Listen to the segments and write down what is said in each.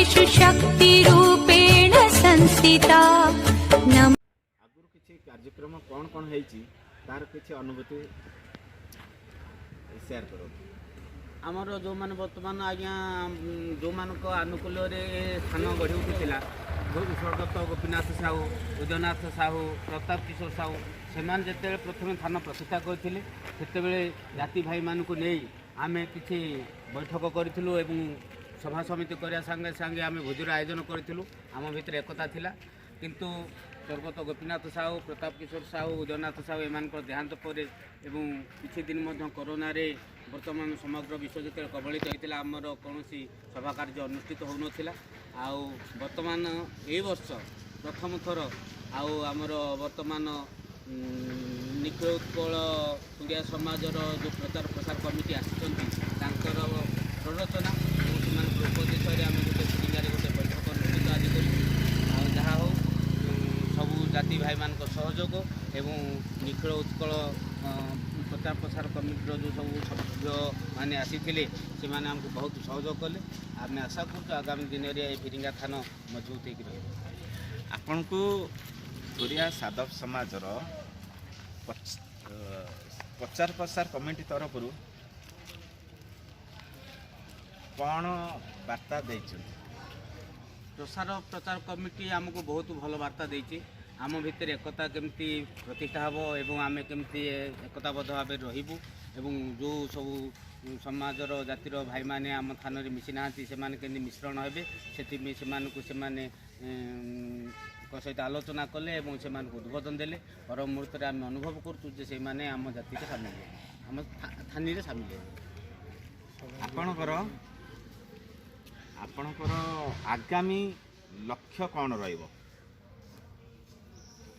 सर्वेषु शक्तिरूपेण संस्थिता। आगुरु किछि कार्यक्रम कौन कौन हेछि तार किछि अनुभूति शेयर करो। आमर जो मैंने बर्तमान आज्ञा जो मान आनुकूल स्थान गढ़ी उठुला स्वर्गत गोपीनाथ साहू, उदयनाथ साहू, प्रताप किशोर साहू से जिते प्रथम थाना प्रतिष्ठा करते जाति भाई मानू नहीं आम कि बैठक करूँ और सभा समिति करने संगे संगे आम भोजर आयोजन करूँ। आम भितर एकता थिला किंतु स्वर्गत गोपीनाथ साहू, प्रताप किशोर साहू, उदयनाथ साहू एम देहांत पर किछि दिन कोरोना रे वर्तमान समग्र विश्व जो कबलित होता आमर कौन सभा कार्य अनुष्ठित हो नाला। वर्तमान ए वर्ष प्रथम थर आमर वर्तमान निखिल उत्कल सूर्या समाजर जो प्रचार प्रसार कमिटी आसर प्ररचना उपदेश आम गोटे सिंगारे गोटे बैठक अनुष्ठित आज कर जहाँ हो सबू जाति भाई मान सहयोग एवं निखिल उत्कल प्रचार प्रसार कमिटर जो सब सभ्य मैंने आसी से आमको बहुत सहयोग कले। आम आशा कर आगामी दिन में फिरिंगा थाना मजबूत हो आपण को सूर्या साधव समाजर प्रचार प्रसार कमिटी तरफ कौन वार्ता दे प्रसार प्रचार कमिटी आमको बहुत भल वार्ता देती आम भितर एकता केमती प्रतिष्ठा हे और आम केमती एकताबद्ध भाव रहीबू एवं जो सब समाजर जातिर भाई माने आम थान मिसी ना से मिश्रण हे से सहित आलोचना कले और से उद्बोधन देले पर मुहूर्त में आम अनुभव करूँ से आम जाति के सामिल आम थानी सामिल आपणकर आगामी लक्ष्य कौन रहिबो?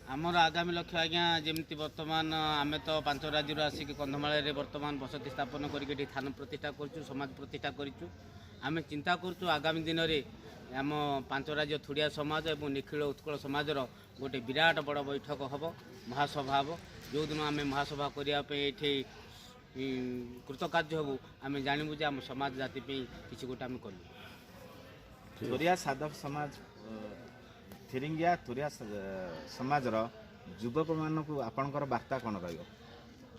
आमर आगामी लक्ष्य आज्ञा जमी बर्तमान आम तो 5 राज्य आसिक कंधमाल बर्तमान बसति स्थापन करके थाना प्रतिष्ठा करूँ, समाज प्रतिष्ठा करूँ। आम चिंता करूँ आगामी दिन में आम 5 राज्य थुड़िया समाज और निखिल उत्कल समाजर गोटे विराट बड़ बैठक हम महासभा हम जो दिन आम महासभा करने ये कृतकार्य हबू आम जानबू जे आम समाज जाति किसी गोटे आम कलु। सूर्या साधव समाज फिरिंगिया तुरिया समाजर युवक मानक आपणकर वार्ता कौन रहिबो?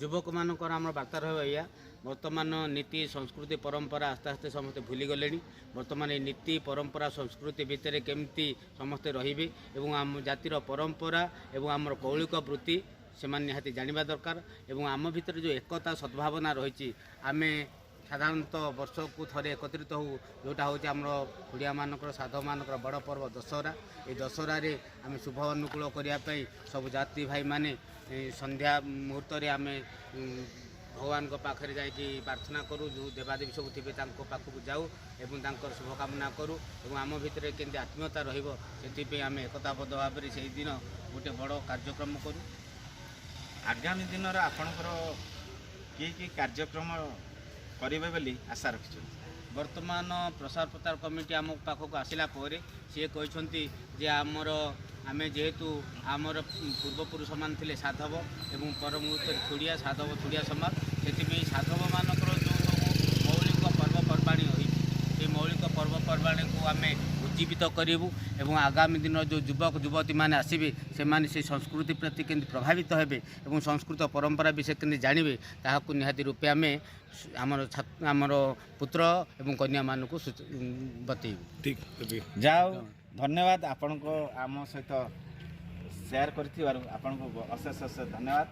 युवक मानकर आम वार्ता रहा वर्तमान नीति संस्कृति परंपरा आस्ते आस्ते समस्ते भूली गले। वर्तमान ये नीति परंपरा संस्कृति भितर केमती समस्ते रहिबे एवं आम जातिर परंपरा एवं आमर कौलिक वृत्ति से निहाती जानिबा दरकार एवं आम भितर जो एकता सद्भावना रही आम साधारणतः वर्ष को थे एकत्रित हो जोटा हूँ आमर ओडिया मानकर साधव मानकर बड़ पर्व दशहरा। ये दशहरा आम शुभ अनुकूल करने सब जाति भाई माने संध्या मुहूर्त आम भगवान पाखे जाकि प्रार्थना करूँ जो देवादेवी सब थे पाखक जाऊ और शुभकामना करूँ और आम भितर केमती आत्मीयता रही आम एकताबद्ध भाव में से दिन गोटे बड़ कार्यक्रम करूँ। आगामी दिन आपणकर कि कार्यक्रम करेंगे बोली आशा रखी? वर्तमान प्रसार प्रचार कमिटी आम पाखक आसला सी कहते जे आमर आम जेहेतु आमर पूर्वपुरुष मान थे साधव एवं परमुहूर्त थुड़िया साधव थुड़िया समाज से साधव मानकर जो सब मौलिक पर्वपर्वाणी रही मौलिक पर्वपर्वाणी को आम उज्जीवित करूँ एवं आगामी दिन जो युवक युवती मैंने आसबे से संस्कृति प्रति केमती प्रभावित हेबे और संस्कृत परंपरा विषय केमती जानवे ताकू निहाती रूपे आम आमर पुत्र एवं कन्या मान को बतईबू। ठीक जाओ धन्यवाद आपण को आम सहित शेयर कर अशेष अशेष धन्यवाद।